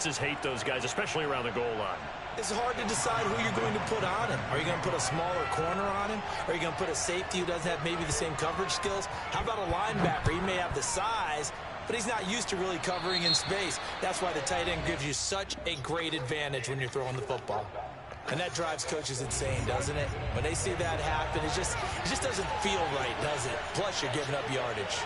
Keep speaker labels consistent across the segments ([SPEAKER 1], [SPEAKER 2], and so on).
[SPEAKER 1] defenses hate those guys, especially around the goal line.
[SPEAKER 2] It's hard to decide who you're going to put on him. Are you going to put a smaller corner on him? Are you going to put a safety who doesn't have maybe the same coverage skills? How about a linebacker? He may have the size, but he's not used to really covering in space. That's why the tight end gives you such a great advantage when you're throwing the football. And that drives coaches insane, doesn't it? When they see that happen, it just doesn't feel right, does it? Plus, you're giving up yardage.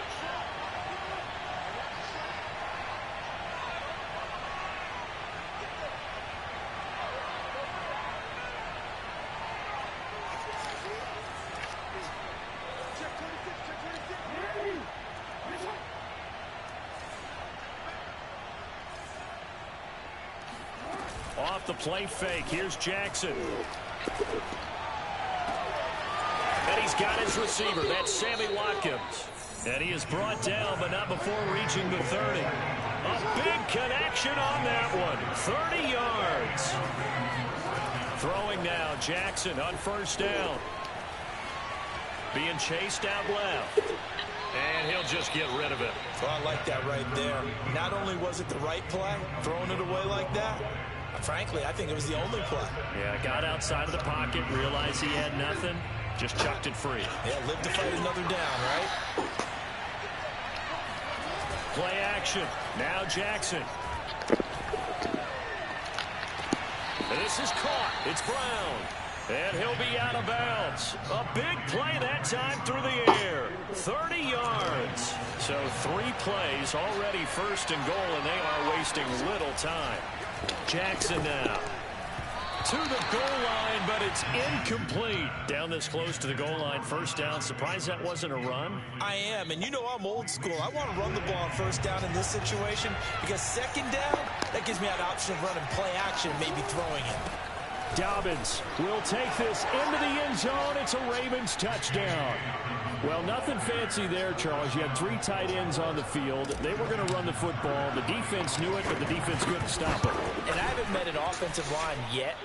[SPEAKER 1] Off the play fake. Here's Jackson. And he's got his receiver. That's Sammy Watkins. And he is brought down, but not before reaching the 30. A big connection on that one. 30 yards. Throwing now, Jackson on first down. Being chased out left. And he'll just get rid of it.
[SPEAKER 2] Well, I like that right there. Not only was it the right play, throwing it away like that, frankly, I think it was the only play.
[SPEAKER 1] Yeah, got outside of the pocket, realized he had nothing, just chucked it free.
[SPEAKER 2] Yeah, live to fight another down, right?
[SPEAKER 1] Play action. Now Jackson. And this is caught. It's Brown. And he'll be out of bounds. A big play that time through the air. 30 yards. So 3 plays already first and goal, and they are wasting little time. Jackson now to the goal line, but it's incomplete. Down this close to the goal line, first down. Surprised that wasn't a run?
[SPEAKER 2] I am, and you know I'm old school. I want to run the ball on first down in this situation because second down, that gives me that option of running play action, maybe throwing it.
[SPEAKER 1] Dobbins will take this into the end zone. It's a Ravens touchdown. Well, nothing fancy there, Charles. You had 3 tight ends on the field. They were going to run the football. The defense knew it, but the defense couldn't stop it.
[SPEAKER 2] And I haven't met an offensive line yet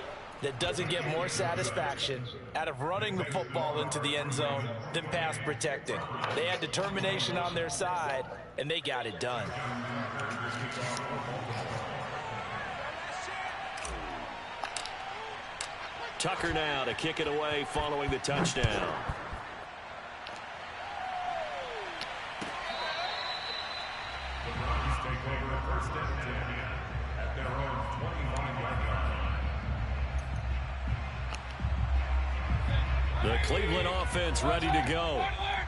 [SPEAKER 2] that doesn't get more satisfaction out of running the football into the end zone than pass protecting. They had determination on their side, and they got it done.
[SPEAKER 1] Tucker now to kick it away following the touchdown. The Cleveland offense ready to go.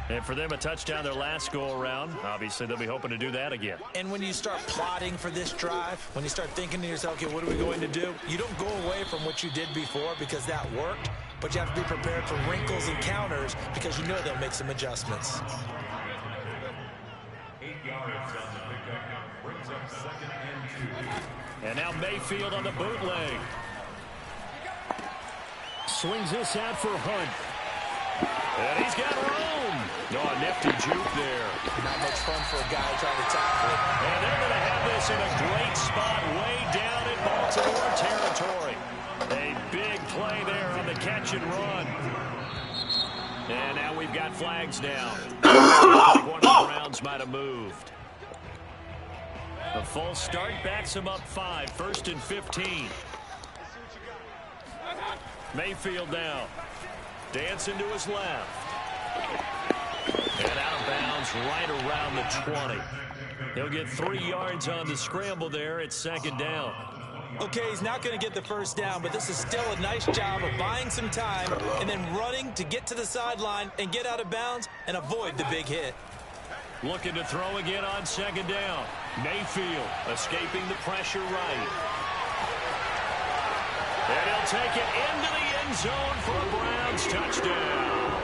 [SPEAKER 1] And for them, a touchdown their last go-around. Obviously, they'll be hoping to do that again.
[SPEAKER 2] And when you start plotting for this drive, when you start thinking to yourself, okay, what are we going to do? You don't go away from what you did before because that worked, but you have to be prepared for wrinkles and counters because you know they'll make some adjustments.
[SPEAKER 3] 8 yards on the pickup. Brings up 2nd and 2.
[SPEAKER 1] And now Mayfield on the bootleg. Swings this out for Hunt. And he's got room. Oh, a nifty juke there.
[SPEAKER 2] Not much fun for a guy trying to tackle it.
[SPEAKER 1] And they're going to have this in a great spot way down in Baltimore territory. A big play there on the catch and run. And now we've got flags down. One of the Browns might have moved. A full start backs him up 5. 1st and 15. Mayfield now. Dancing to his left. And out of bounds right around the 20. He'll get 3 yards on the scramble there. It's 2nd down.
[SPEAKER 2] Okay, he's not going to get the first down, but this is still a nice job of buying some time and then running to get to the sideline and get out of bounds and avoid the big hit.
[SPEAKER 1] Looking to throw again on 2nd down. Mayfield escaping the pressure right. And he'll take it into the end zone for a Browns touchdown.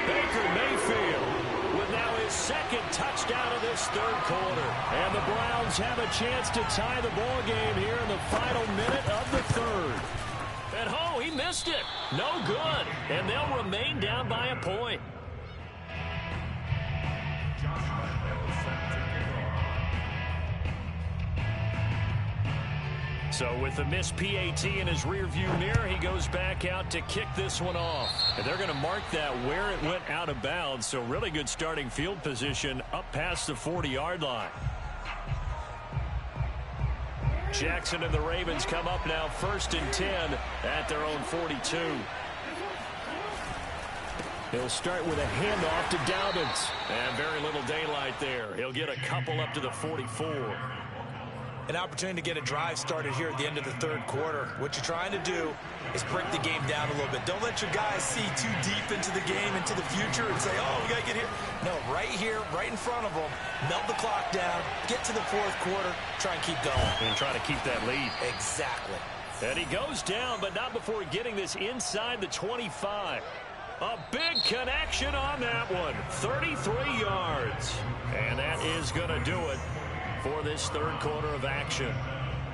[SPEAKER 1] Baker Mayfield with now his 2nd touchdown of this 3rd quarter. And the Browns have a chance to tie the ball game here in the final minute of the 3rd. And he missed it. No good. And they'll remain down by a point. So with the missed PAT in his rearview mirror, he goes back out to kick this one off. And they're going to mark that where it went out of bounds. So really good starting field position up past the 40-yard line. Jackson and the Ravens come up now 1st and 10 at their own 42. He'll start with a handoff to Dobbins. And very little daylight there. He'll get a couple up to the 44.
[SPEAKER 2] An opportunity to get a drive started here at the end of the third quarter. What you're trying to do is break the game down a little bit. Don't let your guys see too deep into the game, into the future, and say, oh, we got to get here. No, right here, right in front of them, melt the clock down, get to the fourth quarter, try and keep going.
[SPEAKER 1] And try to keep that lead.
[SPEAKER 2] Exactly.
[SPEAKER 1] And he goes down, but not before getting this inside the 25. A big connection on that one. 33 yards. And that is going to do it for this third quarter of action.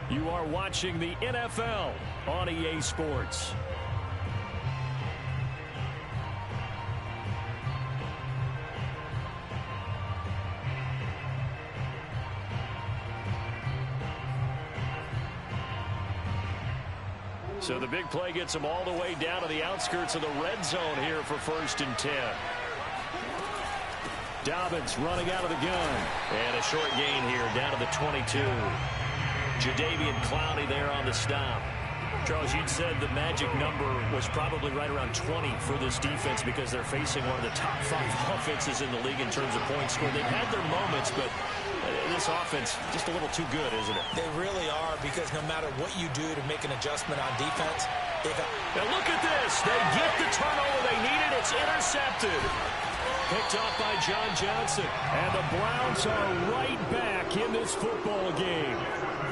[SPEAKER 1] You are watching the NFL on EA Sports. So the big play gets them all the way down to the outskirts of the red zone here for 1st and 10. Dobbins running out of the gun. And a short gain here down to the 22. Jadeveon Clowney there on the stop. Charles, you'd said the magic number was probably right around 20 for this defense because they're facing one of the top 5 offenses in the league in terms of points scored. They've had their moments, but this offense just a little too good, isn't it?
[SPEAKER 2] They really are, because no matter what you do to make an adjustment on defense, they got...
[SPEAKER 1] Now look at this. They get the turnover they needed. It's intercepted. Picked off by John Johnson. And the Browns are right back in this football game.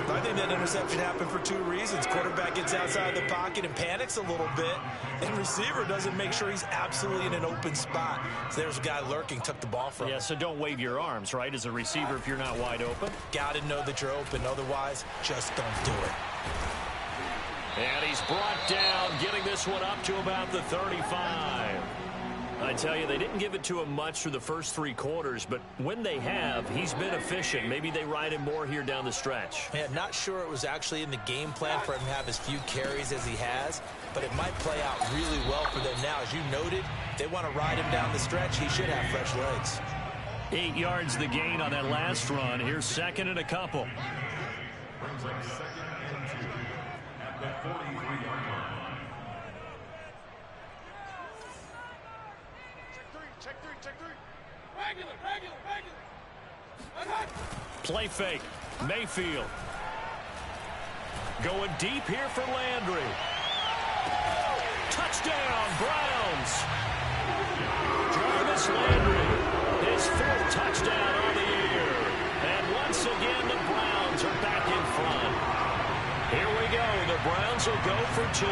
[SPEAKER 2] I think that interception happened for 2 reasons. Quarterback gets outside the pocket and panics a little bit, and receiver doesn't make sure he's absolutely in an open spot. So there's a guy lurking, took the ball from him.
[SPEAKER 1] Yeah, so don't wave your arms, right, as a receiver if you're not wide open.
[SPEAKER 2] Got to know that you're open. Otherwise, just don't do it.
[SPEAKER 1] And he's brought down, getting this one up to about the 35. I tell you, they didn't give it to him much through the first 3 quarters, but when they have, he's been efficient. Maybe they ride him more here down the stretch.
[SPEAKER 2] Man, not sure it was actually in the game plan for him to have as few carries as he has, but it might play out really well for them now. As you noted, they want to ride him down the stretch. He should have fresh legs.
[SPEAKER 1] 8 yards the gain on that last run. Here's 2nd and a couple.
[SPEAKER 3] Brings up 2nd and 2 at the 43-yard line.
[SPEAKER 1] Play fake. Mayfield. Going deep here for Landry. Touchdown, Browns. Jarvis Landry, his 4th touchdown on the year. And once again, the Browns are back in front. Here we go. The Browns will go for 2.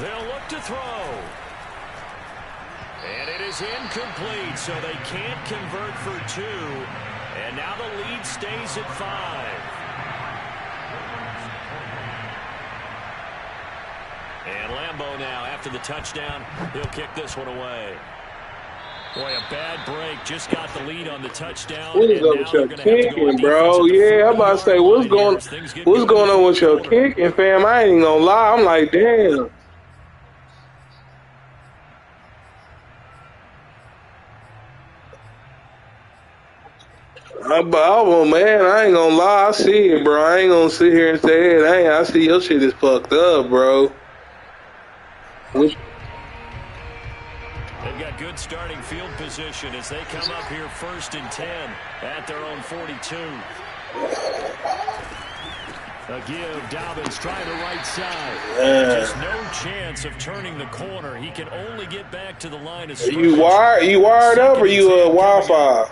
[SPEAKER 1] They'll look to throw. And it is incomplete, so they can't convert for 2. And now the lead stays at 5. And Lambeau now, after the touchdown, he'll kick this one away. Boy, a bad break. Just got the lead on the touchdown.
[SPEAKER 4] What's up with your kicking, bro? Yeah, I'm about to say, what's going on with your kicking, fam? I ain't gonna lie. I'm like, damn. Man, I ain't gonna lie. I see it, bro. I ain't gonna sit here and say, hey, I see your shit is fucked up, bro.
[SPEAKER 1] They've got good starting field position as they come up here 1st and 10 at their own 42. A give, Dobbins trying the right side. Just no chance of turning the corner. He can only get back to the line of scrimmage.
[SPEAKER 4] You wired up, or you Wi-Fi?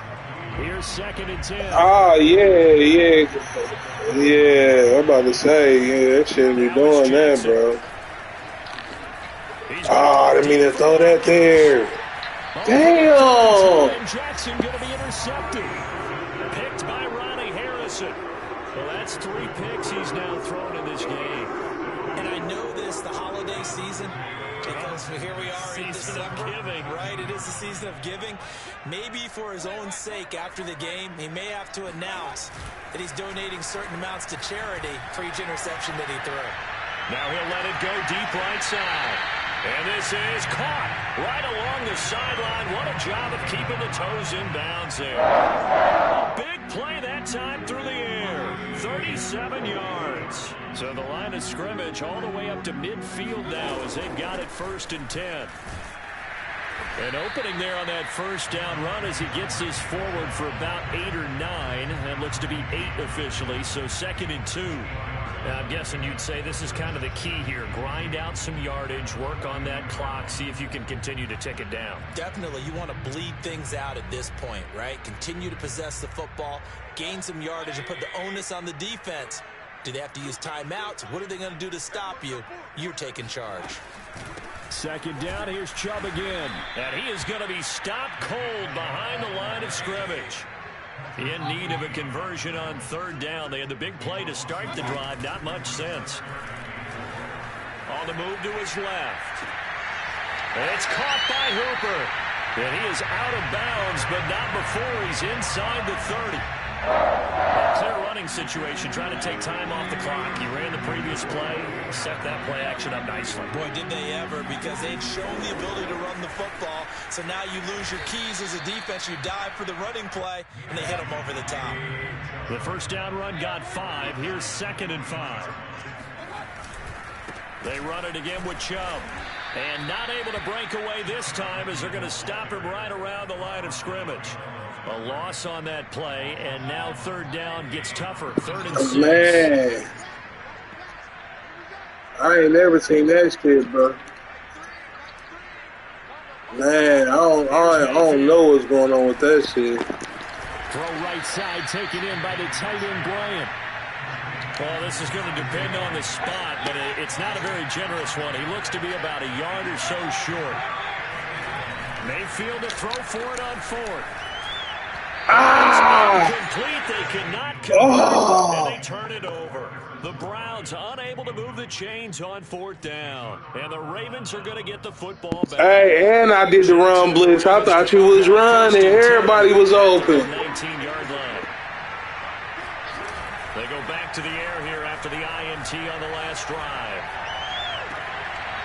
[SPEAKER 1] Here's 2nd and 10.
[SPEAKER 4] Oh, yeah. I'm about to say, yeah, that shouldn't be doing that, bro. I didn't mean to throw that there. Damn!
[SPEAKER 1] And Jackson going to be intercepted. Picked by Ronnie Harrison. Well, that's 3 picks he's now thrown in this game.
[SPEAKER 2] And I know this, the holiday season, because here we are in December, right? It is the season of giving. Maybe for his own sake, after the game, he may have to announce that he's donating certain amounts to charity for each interception that he threw.
[SPEAKER 1] Now he'll let it go deep right side. And this is caught right along the sideline. What a job of keeping the toes in bounds there. A big play that time through the air. 37 yards. So the line of scrimmage all the way up to midfield now as they've got it 1st and 10. An opening there on that first down run as he gets this forward for about 8 or 9. That looks to be 8 officially, so 2nd and 2. Now, I'm guessing you'd say this is kind of the key here. Grind out some yardage, work on that clock, see if you can continue to tick it down.
[SPEAKER 2] Definitely. You want to bleed things out at this point, right? Continue to possess the football, gain some yardage, and put the onus on the defense. Do they have to use timeouts? What are they going to do to stop you? You're taking charge.
[SPEAKER 1] 2nd down, here's Chubb again. And he is going to be stopped cold behind the line of scrimmage. In need of a conversion on 3rd down. They had the big play to start the drive. Not much sense. On the move to his left. It's caught by Hooper. And he is out of bounds, but not before he's inside the 30. A clear running situation, trying to take time off the clock. He ran the previous play, set that play action up nicely.
[SPEAKER 2] Boy, did they ever, because they'd shown the ability to run the football. So now you lose your keys as a defense. You dive for the running play, and they hit them over the top.
[SPEAKER 1] The first down run got 5. Here's 2nd and 5. They run it again with Chubb. And not able to break away this time as they're going to stop him right around the line of scrimmage. A loss on that play, and now 3rd down gets tougher. 3rd and 6.
[SPEAKER 4] Man, I ain't never seen that shit, bro. Man, I don't know what's going on with that shit.
[SPEAKER 1] Throw right side, taken in by the tight end Bryant. Well, this is going to depend on the spot, but it's not a very generous one. He looks to be about a yard or so short. Mayfield to throw for it on 4th. Complete. They cannot convert, and they turn it over. The Browns unable to move the chains on 4th down, and the Ravens are going to get the football back.
[SPEAKER 4] Hey, and I did the run blitz. I thought you was running. Everybody was open.
[SPEAKER 1] 19-yard line. They go back to the air here after the INT on the last drive.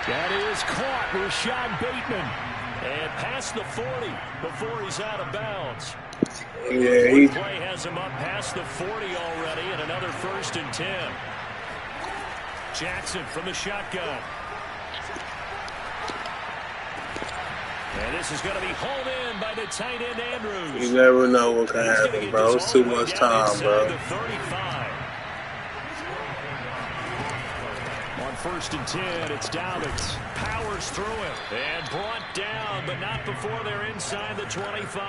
[SPEAKER 1] That is caught. Rashad Bateman. And past the 40 before he's out of bounds.
[SPEAKER 4] Yeah,
[SPEAKER 1] One play has him up past the 40 already, and another 1st and 10. Jackson from the shotgun. And this is going to be hauled in by the tight end Andrews.
[SPEAKER 4] You never know what can happen, bro. It's too much time, bro.
[SPEAKER 1] The 35. On 1st and 10, it's Dobbins. Powers through it and brought down, but not before they're inside the 25.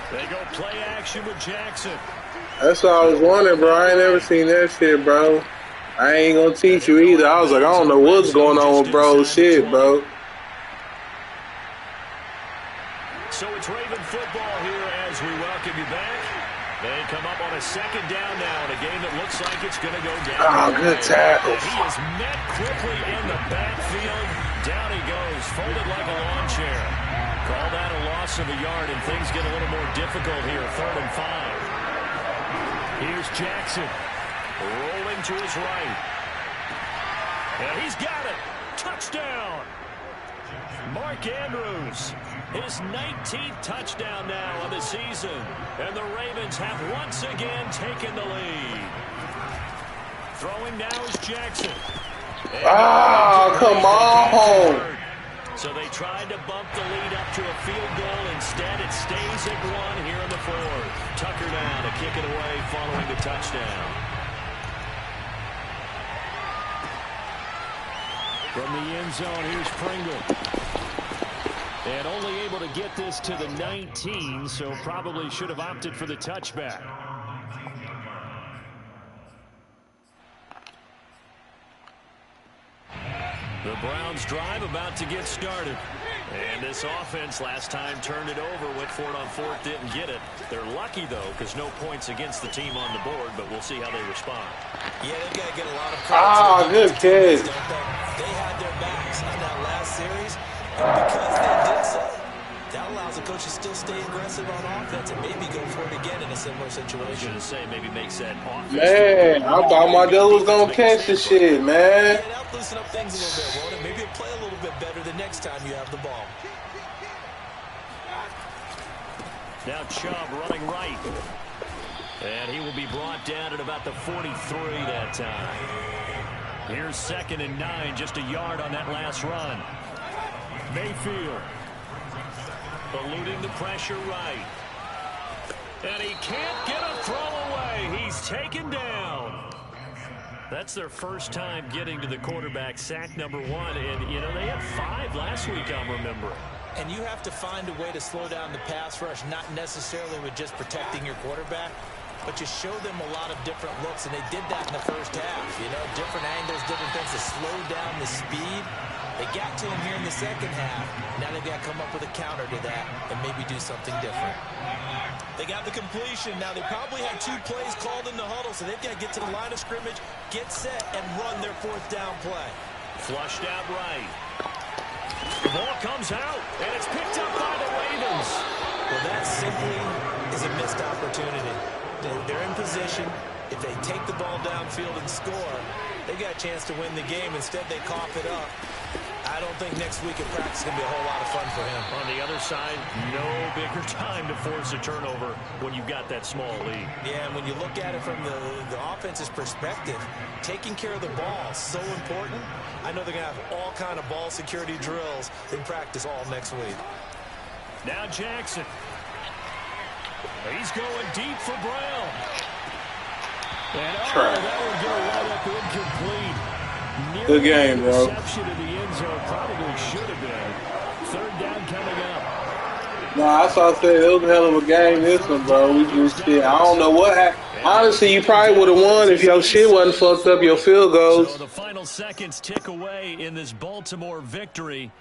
[SPEAKER 1] They go play action with Jackson.
[SPEAKER 4] That's what I was wondering, bro. I ain't never seen that shit, bro. I ain't gonna teach you either. I was like, I don't know what's going on with bro shit, bro.
[SPEAKER 1] So it's Raven football here as we welcome you back. They come up on a 2nd down now in a game that looks like it's going to go down.
[SPEAKER 4] Oh, good tackle.
[SPEAKER 1] He is met quickly in the backfield. Down he goes, folded like a lawn chair. Call that a loss of a yard, and things get a little more difficult here. 3rd and 5. Here's Jackson rolling to his right. And he's got it. Touchdown. Mark Andrews, his 19th touchdown now of the season. And the Ravens have once again taken the lead. Throwing now is Jackson.
[SPEAKER 4] Come on.
[SPEAKER 1] So they tried to bump the lead up to a field goal. Instead, it stays at 1 here in the 4th. Tucker now to kick it away following the touchdown. From the end zone, here's Pringle. And only able to get this to the 19, so probably should have opted for the touchback. The Browns drive about to get started. And this offense last time turned it over, went for it on 4th, didn't get it. They're lucky, though, because no points against the team on the board, but we'll see how they respond.
[SPEAKER 2] Yeah, they've got to get a lot of credit.
[SPEAKER 4] Good kid.
[SPEAKER 2] They had their backs on that last series, and because they did so, That allows the coach to still stay aggressive on offense and maybe go for it again in a similar situation.
[SPEAKER 1] I was going to say maybe makes that offense.
[SPEAKER 4] Man, I thought my dude was going to catch the shit, man.
[SPEAKER 2] Yeah, that'll loosen up things a little bit, won't it? Maybe it'll play a little bit better the next time you have the ball.
[SPEAKER 1] Now Chubb running right. And he will be brought down at about the 43 that time. Here's 2nd and 9, just a yard on that last run. Mayfield eluding the pressure right. And he can't get a throw away. He's taken down. That's their first time getting to the quarterback, sack number 1. And, you know, they had 5 last week, I'm remembering.
[SPEAKER 2] And you have to find a way to slow down the pass rush, not necessarily with just protecting your quarterback, but you show them a lot of different looks, and they did that in the first half. You know, different angles, different things to slow down the speed. They got to him here in the second half. Now they've got to come up with a counter to that and maybe do something different. They got the completion. Now they probably had 2 plays called in the huddle, so they've got to get to the line of scrimmage, get set, and run their 4th down play.
[SPEAKER 1] Flushed out right. The ball comes out, and it's picked up by the Ravens.
[SPEAKER 2] Well, that simply is a missed opportunity. They're in position. If they take the ball downfield and score, they've got a chance to win the game. Instead, they cough it up. I don't think next week at practice is going to be a whole lot of fun for him.
[SPEAKER 1] On the other side, no bigger time to force a turnover when you've got that small lead.
[SPEAKER 2] Yeah, and when you look at it from the offense's perspective, taking care of the ball is so important. I know they're going to have all kind of ball security drills in practice all next week.
[SPEAKER 1] Now Jackson. He's going deep for Brown. And that would go right up incomplete.
[SPEAKER 4] Good game, bro.
[SPEAKER 1] Reception in the end zone probably should have been. 3rd down coming up.
[SPEAKER 4] Nah, I saw say it was a hell of a game this one, bro. We just shit. I don't know what happened. Honestly, you probably would have won if your shit wasn't fucked up, your field goals.
[SPEAKER 1] So the final seconds tick away in this Baltimore victory.